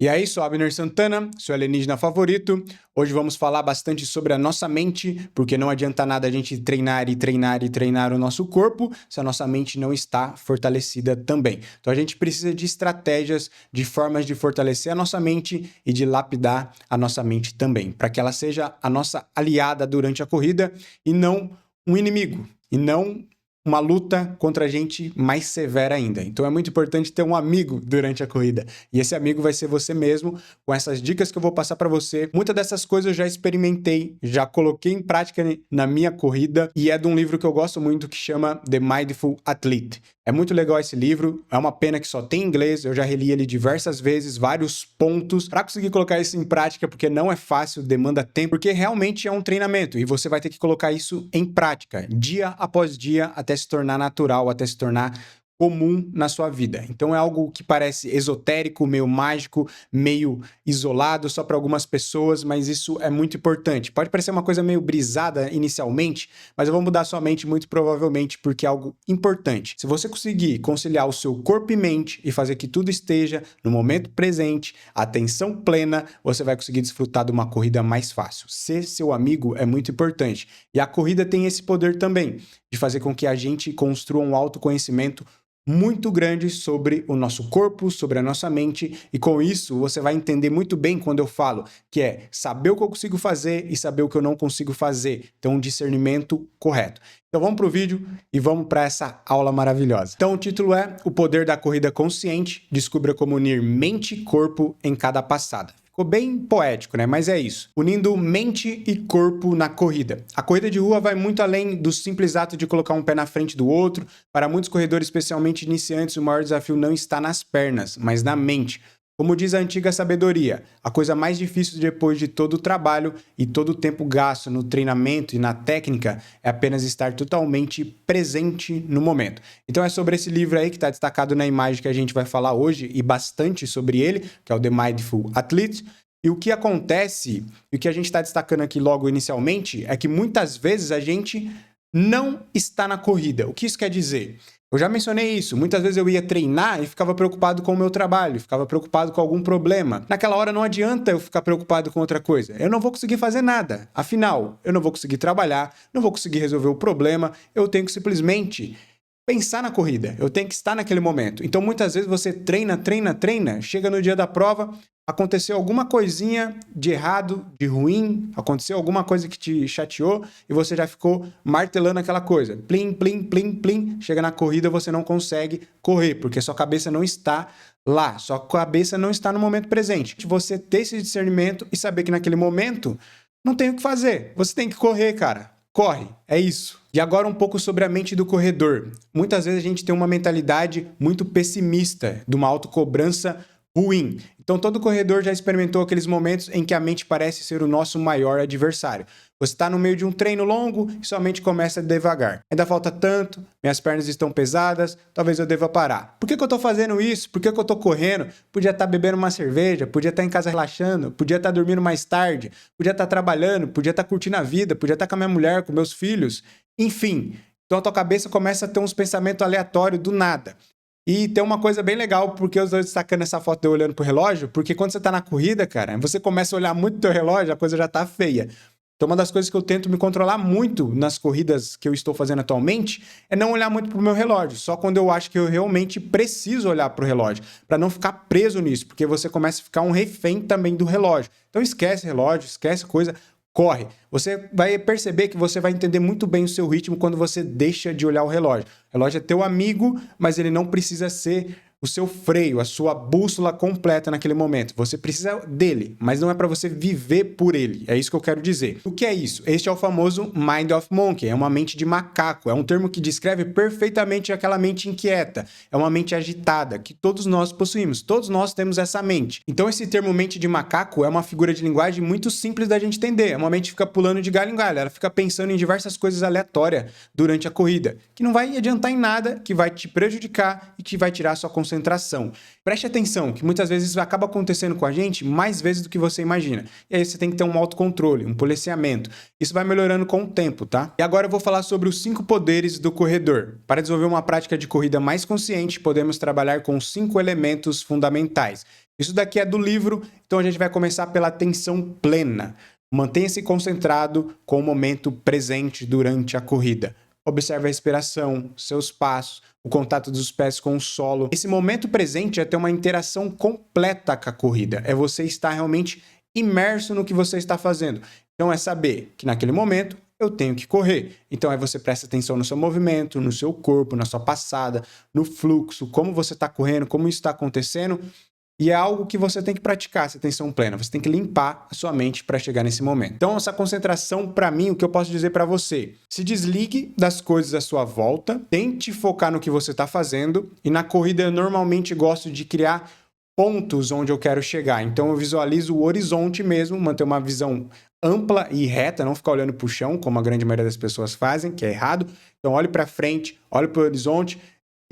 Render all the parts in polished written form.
E aí, sou Abner Santana, seu alienígena favorito. Hoje vamos falar bastante sobre a nossa mente, porque não adianta nada a gente treinar e treinar e treinar o nosso corpo se a nossa mente não está fortalecida também. Então a gente precisa de estratégias, de formas de fortalecer a nossa mente e de lapidar a nossa mente também, para que ela seja a nossa aliada durante a corrida e não um inimigo, e não uma luta contra a gente mais severa ainda. Então é muito importante ter um amigo durante a corrida. E esse amigo vai ser você mesmo, com essas dicas que eu vou passar para você. Muitas dessas coisas eu já experimentei, já coloquei em prática na minha corrida, e é de um livro que eu gosto muito que chama The Mindful Athlete. É muito legal esse livro, é uma pena que só tem em inglês, eu já reli ele diversas vezes, vários pontos, para conseguir colocar isso em prática, porque não é fácil, demanda tempo, porque realmente é um treinamento, e você vai ter que colocar isso em prática, dia após dia, até se tornar natural, até se tornar comum na sua vida. Então é algo que parece esotérico, meio mágico, meio isolado só para algumas pessoas, mas isso é muito importante. Pode parecer uma coisa meio brisada inicialmente, mas eu vou mudar sua mente muito provavelmente porque é algo importante. Se você conseguir conciliar o seu corpo e mente e fazer que tudo esteja no momento presente, atenção plena, você vai conseguir desfrutar de uma corrida mais fácil. Ser seu amigo é muito importante. E a corrida tem esse poder também, de fazer com que a gente construa um autoconhecimento muito grande sobre o nosso corpo, sobre a nossa mente, e com isso você vai entender muito bem quando eu falo que é saber o que eu consigo fazer e saber o que eu não consigo fazer. Então, um discernimento correto. Então vamos para o vídeo e vamos para essa aula maravilhosa. Então o título é O Poder da Corrida Consciente, descubra como unir mente e corpo em cada passada. Ficou bem poético, né? Mas é isso. Unindo mente e corpo na corrida. A corrida de rua vai muito além do simples ato de colocar um pé na frente do outro. Para muitos corredores, especialmente iniciantes, o maior desafio não está nas pernas, mas na mente. Como diz a antiga sabedoria, a coisa mais difícil depois de todo o trabalho e todo o tempo gasto no treinamento e na técnica é apenas estar totalmente presente no momento. Então é sobre esse livro aí que está destacado na imagem que a gente vai falar hoje e bastante sobre ele, que é o The Mindful Athlete. E o que acontece, e o que a gente está destacando aqui logo inicialmente, é que muitas vezes a gente não está na corrida. O que isso quer dizer? Eu já mencionei isso. Muitas vezes eu ia treinar e ficava preocupado com o meu trabalho, ficava preocupado com algum problema. Naquela hora não adianta eu ficar preocupado com outra coisa. Eu não vou conseguir fazer nada. Afinal, eu não vou conseguir trabalhar, não vou conseguir resolver o problema. Eu tenho que simplesmente pensar na corrida. Eu tenho que estar naquele momento. Então, muitas vezes você treina, chega no dia da prova, aconteceu alguma coisinha de errado, de ruim, aconteceu alguma coisa que te chateou e você já ficou martelando aquela coisa. Plim, plim, plim, plim. Chega na corrida, você não consegue correr, porque sua cabeça não está lá, sua cabeça não está no momento presente. Você ter esse discernimento e saber que naquele momento não tem o que fazer. Você tem que correr, cara. Corre, é isso. E agora um pouco sobre a mente do corredor. Muitas vezes a gente tem uma mentalidade muito pessimista, de uma autocobrança ruim. Então todo corredor já experimentou aqueles momentos em que a mente parece ser o nosso maior adversário. Você está no meio de um treino longo e sua mente começa devagar. Ainda falta tanto, minhas pernas estão pesadas, talvez eu deva parar. Por que eu estou fazendo isso? Por que eu estou correndo? Podia estar bebendo uma cerveja, podia estar em casa relaxando, podia estar dormindo mais tarde, podia estar trabalhando, podia estar curtindo a vida, podia estar com a minha mulher, com meus filhos. Enfim, então a tua cabeça começa a ter uns pensamentos aleatórios do nada. E tem uma coisa bem legal, porque eu estou destacando essa foto de eu olhando pro relógio, porque quando você tá na corrida, cara, você começa a olhar muito pro teu relógio, a coisa já tá feia. Então uma das coisas que eu tento me controlar muito nas corridas que eu estou fazendo atualmente é não olhar muito pro meu relógio, só quando eu acho que eu realmente preciso olhar pro relógio, para não ficar preso nisso, porque você começa a ficar um refém também do relógio. Então esquece relógio, esquece coisa, corre. Você vai perceber que você vai entender muito bem o seu ritmo quando você deixa de olhar o relógio. O relógio é teu amigo, mas ele não precisa ser o seu freio, a sua bússola completa naquele momento. Você precisa dele, mas não é para você viver por ele. É isso que eu quero dizer. O que é isso? Este é o famoso Mind of Monkey, é uma mente de macaco. É um termo que descreve perfeitamente aquela mente inquieta. É uma mente agitada, que todos nós possuímos. Todos nós temos essa mente. Então esse termo mente de macaco é uma figura de linguagem muito simples da gente entender. É uma mente que fica pulando de galho em galho. Ela fica pensando em diversas coisas aleatórias durante a corrida, que não vai adiantar em nada, que vai te prejudicar e que vai tirar a sua concentração. Preste atenção, que muitas vezes isso acaba acontecendo com a gente mais vezes do que você imagina. E aí você tem que ter um autocontrole, um policiamento. Isso vai melhorando com o tempo, tá? E agora eu vou falar sobre os 5 poderes do corredor. Para desenvolver uma prática de corrida mais consciente, podemos trabalhar com 5 elementos fundamentais. Isso daqui é do livro, então a gente vai começar pela atenção plena. Mantenha-se concentrado com o momento presente durante a corrida. Observe a respiração, seus passos, o contato dos pés com o solo. Esse momento presente é ter uma interação completa com a corrida. É você estar realmente imerso no que você está fazendo. Então é saber que naquele momento eu tenho que correr. Então aí você presta atenção no seu movimento, no seu corpo, na sua passada, no fluxo, como você está correndo, como isso está acontecendo. E é algo que você tem que praticar, essa atenção plena. Você tem que limpar a sua mente para chegar nesse momento. Então, essa concentração, para mim, o que eu posso dizer para você? Se desligue das coisas à sua volta, tente focar no que você está fazendo. E na corrida, eu normalmente gosto de criar pontos onde eu quero chegar. Então, eu visualizo o horizonte mesmo, manter uma visão ampla e reta, não ficar olhando para o chão, como a grande maioria das pessoas fazem, que é errado. Então, olhe para frente, olhe para o horizonte,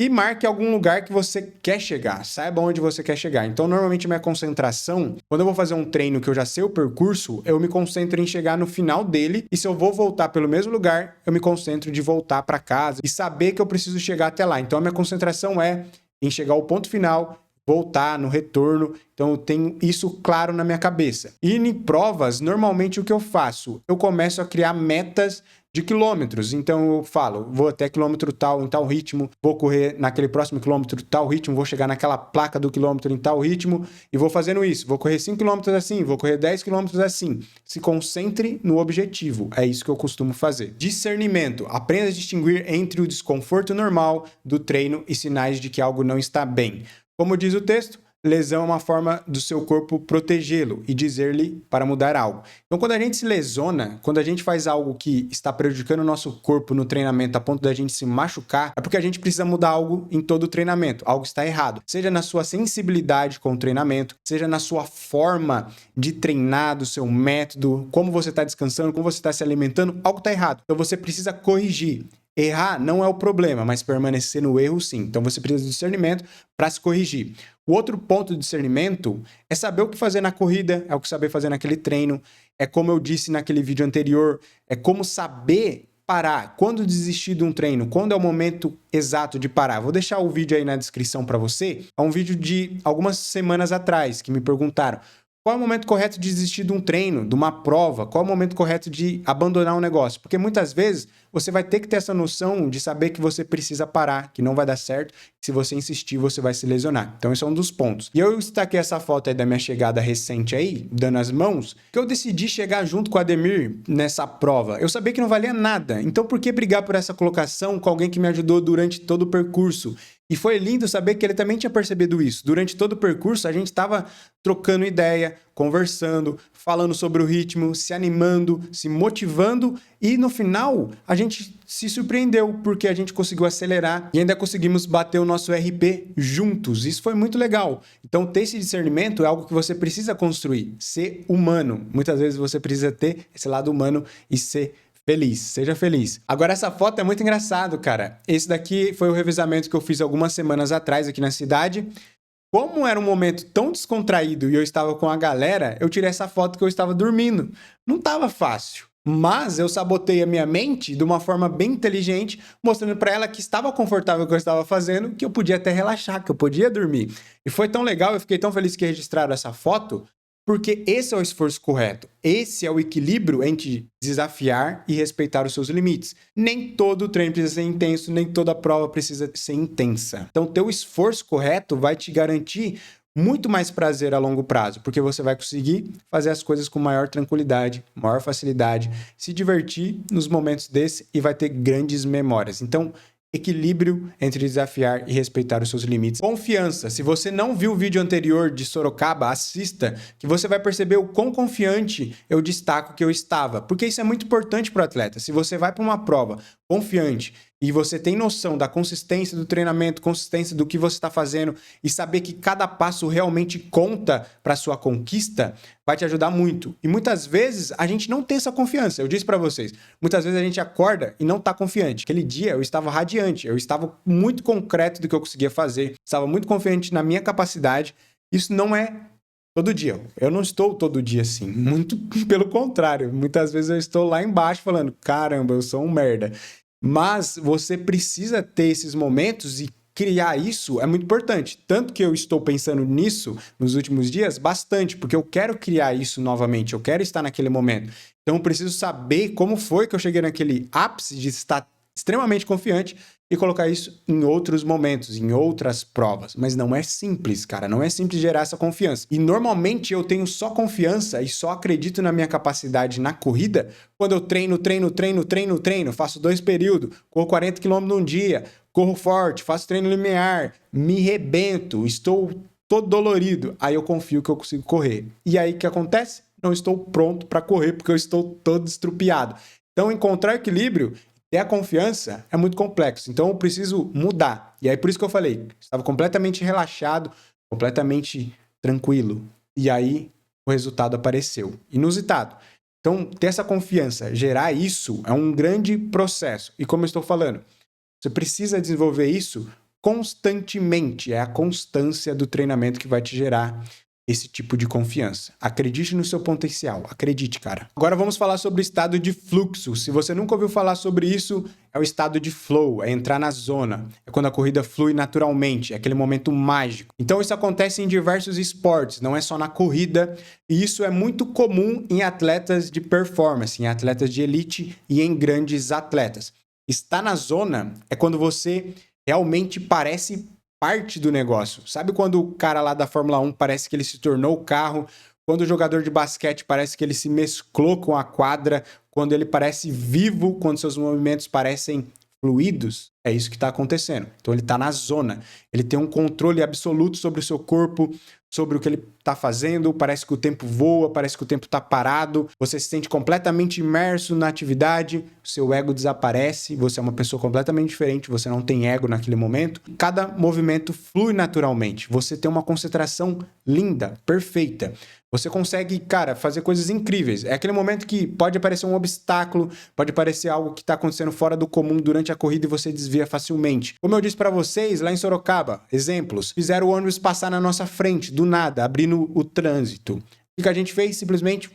e marque algum lugar que você quer chegar, saiba onde você quer chegar. Então, normalmente, minha concentração, quando eu vou fazer um treino que eu já sei o percurso, eu me concentro em chegar no final dele, e se eu vou voltar pelo mesmo lugar, eu me concentro de voltar para casa e saber que eu preciso chegar até lá. Então, a minha concentração é em chegar ao ponto final, voltar no retorno. Então, eu tenho isso claro na minha cabeça. E em provas, normalmente, o que eu faço? Eu começo a criar metas de quilômetros. Então eu falo, vou até quilômetro tal, em tal ritmo, vou correr naquele próximo quilômetro tal ritmo, vou chegar naquela placa do quilômetro em tal ritmo e vou fazendo isso. Vou correr 5 quilômetros assim, vou correr 10 quilômetros assim. Se concentre no objetivo. É isso que eu costumo fazer. Discernimento. Aprenda a distinguir entre o desconforto normal do treino e sinais de que algo não está bem. Como diz o texto, lesão é uma forma do seu corpo protegê-lo e dizer-lhe para mudar algo. Então, quando a gente se lesiona, quando a gente faz algo que está prejudicando o nosso corpo no treinamento a ponto da gente se machucar, é porque a gente precisa mudar algo em todo o treinamento. Algo está errado. Seja na sua sensibilidade com o treinamento, seja na sua forma de treinar, do seu método, como você está descansando, como você está se alimentando, algo está errado. Então, você precisa corrigir. Errar não é o problema, mas permanecer no erro sim. Então você precisa de discernimento para se corrigir. O outro ponto de discernimento é saber o que fazer na corrida, é o que saber fazer naquele treino, é como eu disse naquele vídeo anterior, é como saber parar, quando desistir de um treino, quando é o momento exato de parar. Vou deixar o vídeo aí na descrição para você. É um vídeo de algumas semanas atrás que me perguntaram: qual é o momento correto de desistir de um treino, de uma prova? Qual é o momento correto de abandonar um negócio? Porque muitas vezes você vai ter que ter essa noção de saber que você precisa parar, que não vai dar certo. Se você insistir, você vai se lesionar. Então, esse é um dos pontos. E eu destaquei essa foto aí da minha chegada recente aí, dando as mãos, que eu decidi chegar junto com o Ademir nessa prova. Eu sabia que não valia nada. Então, por que brigar por essa colocação com alguém que me ajudou durante todo o percurso? E foi lindo saber que ele também tinha percebido isso. Durante todo o percurso, a gente estava trocando ideia, conversando, falando sobre o ritmo, se animando, se motivando. E no final, a gente se surpreendeu, porque a gente conseguiu acelerar e ainda conseguimos bater o nosso RP juntos. Isso foi muito legal. Então, ter esse discernimento é algo que você precisa construir. Ser humano. Muitas vezes você precisa ter esse lado humano e ser feliz, seja feliz. Agora, essa foto é muito engraçado, cara. Esse daqui foi o revezamento que eu fiz algumas semanas atrás aqui na cidade. Como era um momento tão descontraído e eu estava com a galera, eu tirei essa foto que eu estava dormindo. Não estava fácil, mas eu sabotei a minha mente de uma forma bem inteligente, mostrando para ela que estava confortável com o que eu estava fazendo, que eu podia até relaxar, que eu podia dormir. E foi tão legal, eu fiquei tão feliz que registraram essa foto, porque esse é o esforço correto. Esse é o equilíbrio entre desafiar e respeitar os seus limites. Nem todo treino precisa ser intenso, nem toda prova precisa ser intensa. Então, ter o esforço correto vai te garantir muito mais prazer a longo prazo, porque você vai conseguir fazer as coisas com maior tranquilidade, maior facilidade, se divertir nos momentos desse e vai ter grandes memórias. Então, equilíbrio entre desafiar e respeitar os seus limites. Confiança. Se você não viu o vídeo anterior de Sorocaba, assista, que você vai perceber o quão confiante eu destaco que eu estava. Porque isso é muito importante para o atleta. Se você vai para uma prova confiante e você tem noção da consistência do treinamento, consistência do que você está fazendo e saber que cada passo realmente conta para sua conquista, vai te ajudar muito. E muitas vezes a gente não tem essa confiança. Eu disse para vocês, muitas vezes a gente acorda e não está confiante. Aquele dia eu estava radiante, eu estava muito concreto do que eu conseguia fazer, estava muito confiante na minha capacidade. Isso não é todo dia. Eu não estou todo dia assim. Muito pelo contrário. Muitas vezes eu estou lá embaixo falando, caramba, eu sou um merda. Mas você precisa ter esses momentos e criar isso é muito importante. Tanto que eu estou pensando nisso nos últimos dias bastante, porque eu quero criar isso novamente, eu quero estar naquele momento. Então eu preciso saber como foi que eu cheguei naquele ápice de estar extremamente confiante e colocar isso em outros momentos, em outras provas. Mas não é simples, cara. Não é simples gerar essa confiança. E normalmente eu tenho só confiança e só acredito na minha capacidade na corrida quando eu treino, faço 2 períodos, corro 40 km num dia, corro forte, faço treino limiar, me rebento, estou todo dolorido. Aí eu confio que eu consigo correr. E aí o que acontece? Não estou pronto para correr porque eu estou todo estrupiado. Então encontrar equilíbrio ter a confiança é muito complexo, então eu preciso mudar. E aí por isso que eu falei, estava completamente relaxado, completamente tranquilo. E aí o resultado apareceu. Inusitado. Então ter essa confiança, gerar isso é um grande processo. E como eu estou falando, você precisa desenvolver isso constantemente. É a constância do treinamento que vai te gerar esse tipo de confiança. Acredite no seu potencial. Acredite, cara. Agora vamos falar sobre o estado de fluxo. Se você nunca ouviu falar sobre isso, é o estado de flow, é entrar na zona. É quando a corrida flui naturalmente, é aquele momento mágico. Então isso acontece em diversos esportes, não é só na corrida. E isso é muito comum em atletas de performance, em atletas de elite e em grandes atletas. Estar na zona é quando você realmente parece parte do negócio. Sabe quando o cara lá da Fórmula 1 parece que ele se tornou o carro? Quando o jogador de basquete parece que ele se mesclou com a quadra? Quando ele parece vivo? Quando seus movimentos parecem fluidos? É isso que está acontecendo. Então ele está na zona. Ele tem um controle absoluto sobre o seu corpo, sobre o que ele está fazendo. Parece que o tempo voa, parece que o tempo está parado. Você se sente completamente imerso na atividade. Seu ego desaparece. Você é uma pessoa completamente diferente. Você não tem ego naquele momento. Cada movimento flui naturalmente. Você tem uma concentração linda, perfeita. Você consegue, cara, fazer coisas incríveis. É aquele momento que pode aparecer um obstáculo, pode aparecer algo que está acontecendo fora do comum durante a corrida e você desvia facilmente. Como eu disse para vocês, lá em Sorocaba, exemplos, fizeram o ônibus passar na nossa frente, do nada, abrindo o trânsito. O que a gente fez? Simplesmente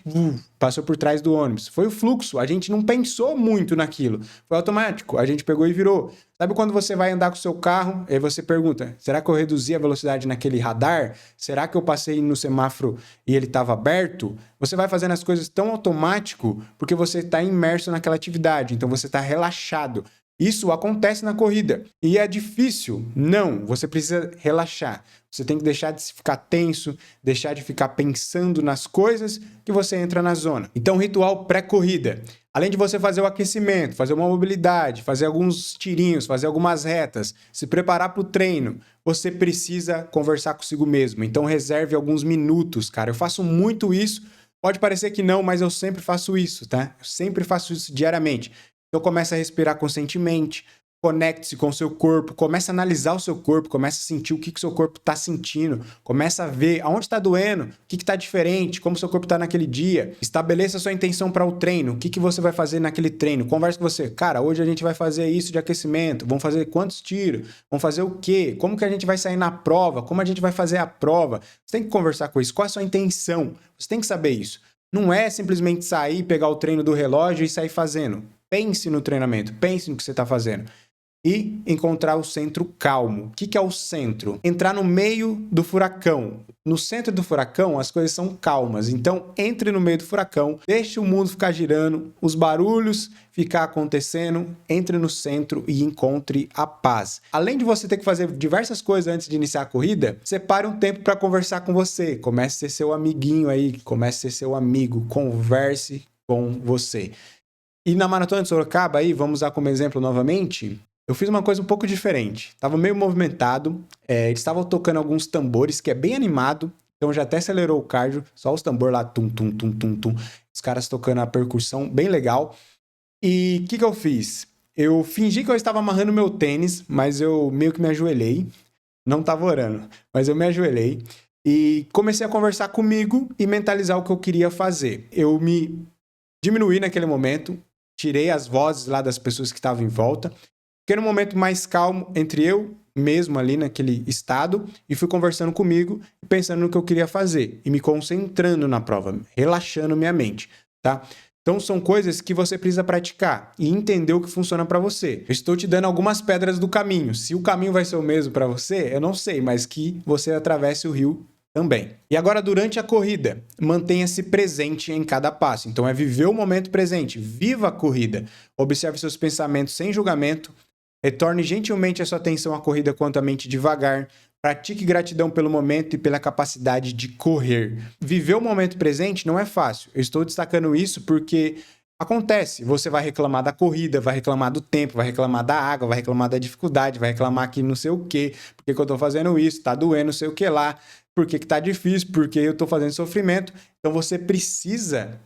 passou por trás do ônibus. Foi o fluxo, a gente não pensou muito naquilo. Foi automático, a gente pegou e virou. Sabe quando você vai andar com o seu carro e você pergunta, será que eu reduzi a velocidade naquele radar? Será que eu passei no semáforo e ele estava aberto? Você vai fazendo as coisas tão automático porque você está imerso naquela atividade, então você está relaxado. Isso acontece na corrida. E é difícil? Não, você precisa relaxar. Você tem que deixar de ficar tenso, deixar de ficar pensando nas coisas que você entra na zona. Então, ritual pré-corrida. Além de você fazer o aquecimento, fazer uma mobilidade, fazer alguns tirinhos, fazer algumas retas, se preparar para o treino, você precisa conversar consigo mesmo. Então, reserve alguns minutos, cara. Eu faço muito isso. Pode parecer que não, mas eu sempre faço isso, tá? Eu sempre faço isso diariamente. Então começa a respirar conscientemente, conecte-se com o seu corpo, começa a analisar o seu corpo, começa a sentir o que o seu corpo está sentindo, começa a ver aonde está doendo, o que está diferente, como o seu corpo está naquele dia, estabeleça a sua intenção para o treino, o que você vai fazer naquele treino, converse com você, cara, hoje a gente vai fazer isso de aquecimento, vamos fazer quantos tiros, vamos fazer o quê, como que a gente vai sair na prova, como a gente vai fazer a prova, você tem que conversar com isso, qual é a sua intenção, você tem que saber isso. Não é simplesmente sair, pegar o treino do relógio e sair fazendo. Pense no treinamento, pense no que você está fazendo. E encontrar o centro calmo. O que é o centro? Entrar no meio do furacão. No centro do furacão, as coisas são calmas. Então, entre no meio do furacão, deixe o mundo ficar girando, os barulhos ficar acontecendo, entre no centro e encontre a paz. Além de você ter que fazer diversas coisas antes de iniciar a corrida, separe um tempo para conversar com você. Comece a ser seu amiguinho aí, comece a ser seu amigo, converse com você. E na Maratona de Sorocaba, aí, vamos usar como exemplo novamente, eu fiz uma coisa um pouco diferente. Tava meio movimentado, eles estavam tocando alguns tambores, que é bem animado, então já até acelerou o cardio, só os tambores lá, tum, tum, tum, tum, tum, os caras tocando a percussão, bem legal. E o que eu fiz? Eu fingi que eu estava amarrando meu tênis, mas eu meio que me ajoelhei, não tava orando, mas eu me ajoelhei e comecei a conversar comigo e mentalizar o que eu queria fazer. Eu me diminuí naquele momento, tirei as vozes lá das pessoas que estavam em volta, fiquei num momento mais calmo entre eu mesmo ali naquele estado e fui conversando comigo, pensando no que eu queria fazer e me concentrando na prova, relaxando minha mente, tá? Então são coisas que você precisa praticar e entender o que funciona para você. Eu estou te dando algumas pedras do caminho. Se o caminho vai ser o mesmo para você, eu não sei, mas que você atravesse o rio também. E agora, durante a corrida, mantenha-se presente em cada passo. Então é viver o momento presente, viva a corrida. Observe seus pensamentos sem julgamento, retorne gentilmente a sua atenção à corrida quanto à mente devagar. Pratique gratidão pelo momento e pela capacidade de correr. Viver o momento presente não é fácil. Eu estou destacando isso porque acontece. Você vai reclamar da corrida, vai reclamar do tempo, vai reclamar da água, vai reclamar da dificuldade, vai reclamar que não sei o quê, por que eu estou fazendo isso, tá doendo, não sei o que lá, por que tá difícil, por que eu estou fazendo sofrimento. Então você precisa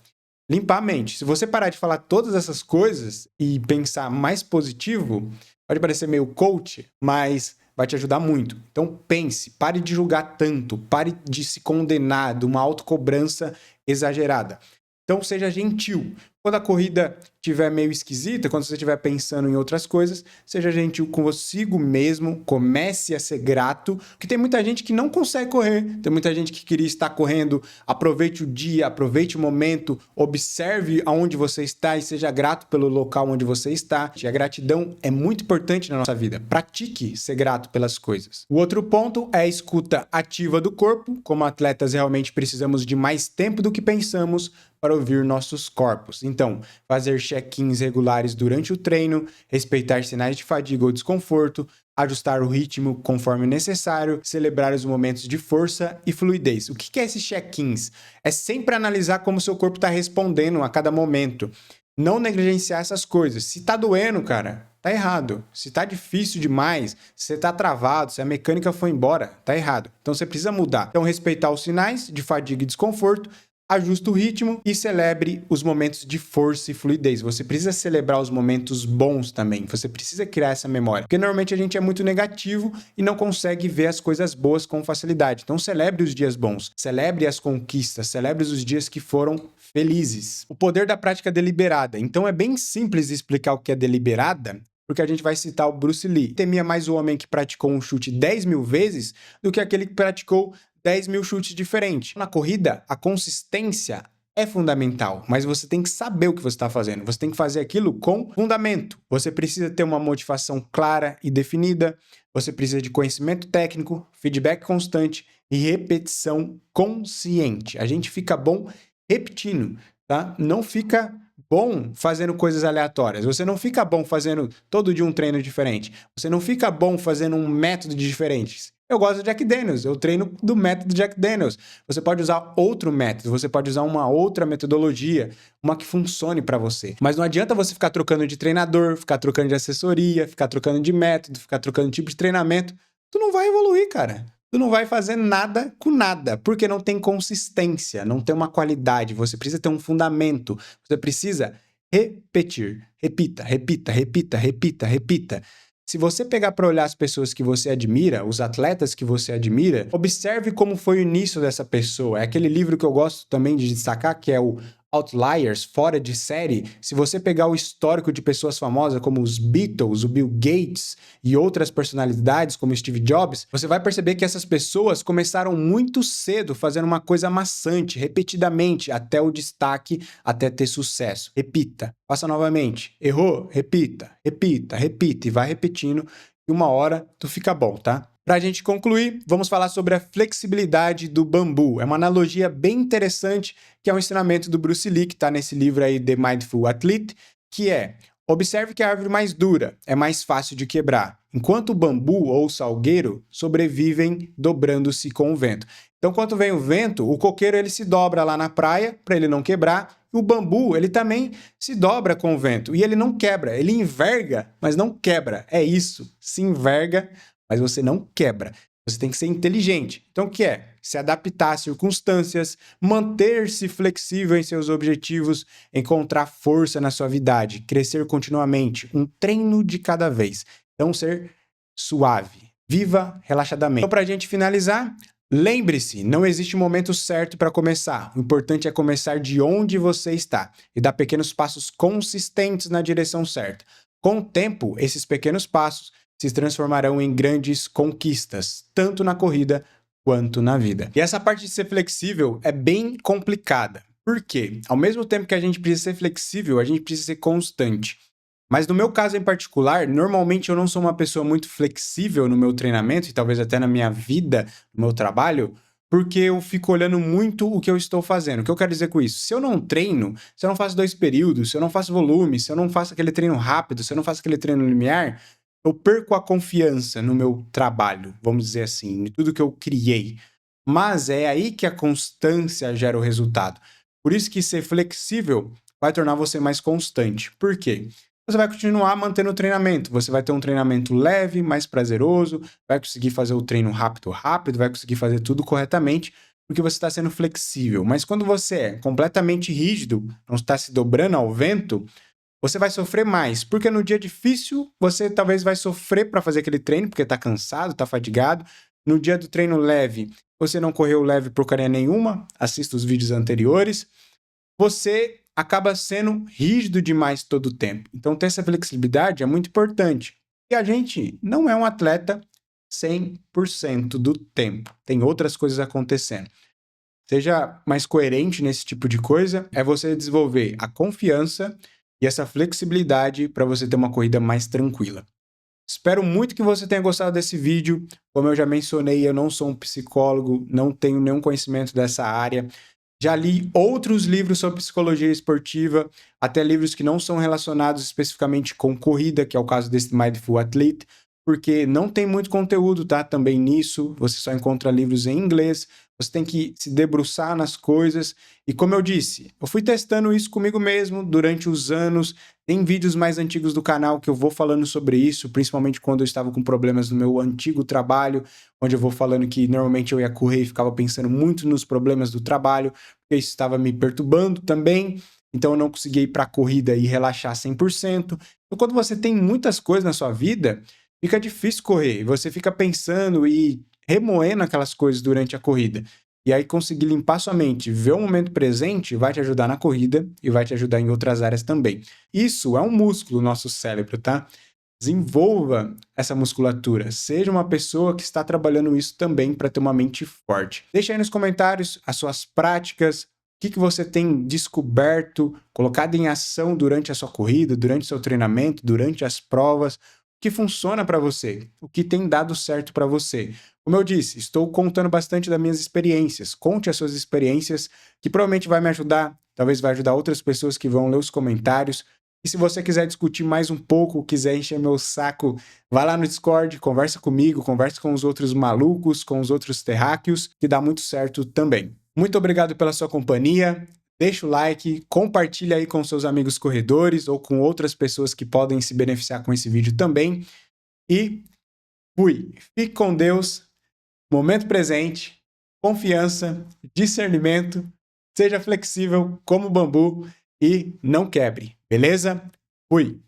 limpar a mente. Se você parar de falar todas essas coisas e pensar mais positivo, pode parecer meio coach, mas vai te ajudar muito. Então pense, pare de julgar tanto, pare de se condenar de uma autocobrança exagerada. Então seja gentil. Quando a corrida estiver meio esquisita, quando você estiver pensando em outras coisas, seja gentil consigo mesmo, comece a ser grato, porque tem muita gente que não consegue correr, tem muita gente que queria estar correndo. Aproveite o dia, aproveite o momento, observe aonde você está e seja grato pelo local onde você está. A gratidão é muito importante na nossa vida. Pratique ser grato pelas coisas. O outro ponto é a escuta ativa do corpo. Como atletas, realmente precisamos de mais tempo do que pensamos para ouvir nossos corpos. Então, fazer check-ins regulares durante o treino, respeitar sinais de fadiga ou desconforto, ajustar o ritmo conforme necessário, celebrar os momentos de força e fluidez. O que é esses check-ins? É sempre analisar como seu corpo está respondendo a cada momento. Não negligenciar essas coisas. Se tá doendo, cara, tá errado. Se tá difícil demais, se você tá travado, se a mecânica foi embora, tá errado. Então você precisa mudar. Então respeitar os sinais de fadiga e desconforto, ajuste o ritmo e celebre os momentos de força e fluidez. Você precisa celebrar os momentos bons também. Você precisa criar essa memória. Porque normalmente a gente é muito negativo e não consegue ver as coisas boas com facilidade. Então celebre os dias bons. Celebre as conquistas. Celebre os dias que foram felizes. O poder da prática deliberada. Então é bem simples explicar o que é deliberada, porque a gente vai citar o Bruce Lee. Temia mais o homem que praticou um chute 10 mil vezes do que aquele que praticou 10 mil chutes diferentes. Na corrida, a consistência é fundamental, mas você tem que saber o que você está fazendo. Você tem que fazer aquilo com fundamento. Você precisa ter uma motivação clara e definida. Você precisa de conhecimento técnico, feedback constante e repetição consciente. A gente fica bom repetindo, tá? Não fica bom fazendo coisas aleatórias. Você não fica bom fazendo todo dia um treino diferente. Você não fica bom fazendo um método diferente. Eu gosto do Jack Daniels, eu treino do método Jack Daniels. Você pode usar outro método, você pode usar uma outra metodologia, uma que funcione para você. Mas não adianta você ficar trocando de treinador, ficar trocando de assessoria, ficar trocando de método, ficar trocando de tipo de treinamento. Tu não vai evoluir, cara. Tu não vai fazer nada com nada, porque não tem consistência, não tem uma qualidade. Você precisa ter um fundamento, você precisa repetir. Repita, repita, repita, repita, repita. Se você pegar para olhar as pessoas que você admira, os atletas que você admira, observe como foi o início dessa pessoa. É aquele livro que eu gosto também de destacar, que é o Outliers, Fora de Série. Se você pegar o histórico de pessoas famosas como os Beatles, o Bill Gates e outras personalidades como Steve Jobs, você vai perceber que essas pessoas começaram muito cedo fazendo uma coisa maçante, repetidamente, até o destaque, até ter sucesso. Repita, faça novamente. Errou? Repita, repita, repita e vai repetindo e uma hora tu fica bom, tá? Para a gente concluir, vamos falar sobre a flexibilidade do bambu. É uma analogia bem interessante, que é um ensinamento do Bruce Lee, que está nesse livro aí, The Mindful Athlete, que é: observe que a árvore mais dura é mais fácil de quebrar, enquanto o bambu ou o salgueiro sobrevivem dobrando-se com o vento. Então, quando vem o vento, o coqueiro ele se dobra lá na praia para ele não quebrar, e o bambu ele também se dobra com o vento, e ele não quebra, ele enverga, mas não quebra. É isso, se enverga, mas você não quebra. Você tem que ser inteligente. Então, o que é? Se adaptar às circunstâncias, manter-se flexível em seus objetivos, encontrar força na suavidade, crescer continuamente, um treino de cada vez. Então, ser suave. Viva relaxadamente. Então, para a gente finalizar, lembre-se, não existe momento certo para começar. O importante é começar de onde você está e dar pequenos passos consistentes na direção certa. Com o tempo, esses pequenos passos se transformarão em grandes conquistas, tanto na corrida quanto na vida. E essa parte de ser flexível é bem complicada, Por quê? Ao mesmo tempo que a gente precisa ser flexível, a gente precisa ser constante. Mas no meu caso em particular, normalmente eu não sou uma pessoa muito flexível no meu treinamento e talvez até na minha vida, no meu trabalho, porque eu fico olhando muito o que eu estou fazendo. O que eu quero dizer com isso? Se eu não treino, se eu não faço 2 períodos, se eu não faço volume, se eu não faço aquele treino rápido, se eu não faço aquele treino limiar, eu perco a confiança no meu trabalho, vamos dizer assim, em tudo que eu criei. Mas é aí que a constância gera o resultado. Por isso que ser flexível vai tornar você mais constante. Por quê? Você vai continuar mantendo o treinamento. Você vai ter um treinamento leve, mais prazeroso, vai conseguir fazer o treino rápido, vai conseguir fazer tudo corretamente, porque você está sendo flexível. Mas quando você é completamente rígido, não está se dobrando ao vento, você vai sofrer mais, porque no dia difícil você talvez vai sofrer para fazer aquele treino, porque está cansado, está fadigado. No dia do treino leve, você não correu leve porcaria nenhuma, assista os vídeos anteriores. Você acaba sendo rígido demais todo o tempo. Então, ter essa flexibilidade é muito importante. E a gente não é um atleta 100% do tempo. Tem outras coisas acontecendo. Seja mais coerente nesse tipo de coisa, é você desenvolver a confiança e essa flexibilidade para você ter uma corrida mais tranquila. Espero muito que você tenha gostado desse vídeo. Como eu já mencionei, eu não sou um psicólogo, não tenho nenhum conhecimento dessa área. Já li outros livros sobre psicologia esportiva, até livros que não são relacionados especificamente com corrida, que é o caso desse Mindful Athlete, porque não tem muito conteúdo, tá? Também nisso, você só encontra livros em inglês, você tem que se debruçar nas coisas. E como eu disse, eu fui testando isso comigo mesmo durante os anos. Tem vídeos mais antigos do canal que eu vou falando sobre isso, principalmente quando eu estava com problemas no meu antigo trabalho, onde eu vou falando que normalmente eu ia correr e ficava pensando muito nos problemas do trabalho, porque isso estava me perturbando também. Então eu não conseguia ir para a corrida e relaxar 100%. Então quando você tem muitas coisas na sua vida, fica difícil correr. Você fica pensando e remoendo aquelas coisas durante a corrida. E aí conseguir limpar sua mente, ver o momento presente, vai te ajudar na corrida e vai te ajudar em outras áreas também. Isso é um músculo do nosso cérebro, tá? Desenvolva essa musculatura. Seja uma pessoa que está trabalhando isso também para ter uma mente forte. Deixa aí nos comentários as suas práticas, o que você tem descoberto, colocado em ação durante a sua corrida, durante o seu treinamento, durante as provas, o que funciona para você, o que tem dado certo para você. Como eu disse, estou contando bastante das minhas experiências. Conte as suas experiências, que provavelmente vai me ajudar, talvez vai ajudar outras pessoas que vão ler os comentários. E se você quiser discutir mais um pouco, quiser encher meu saco, vai lá no Discord, conversa comigo, conversa com os outros malucos, com os outros terráqueos, que dá muito certo também. Muito obrigado pela sua companhia. Deixa o like, compartilha aí com seus amigos corredores ou com outras pessoas que podem se beneficiar com esse vídeo também. E fui. Fique com Deus. Momento presente, confiança, discernimento. Seja flexível como bambu e não quebre, beleza? Fui!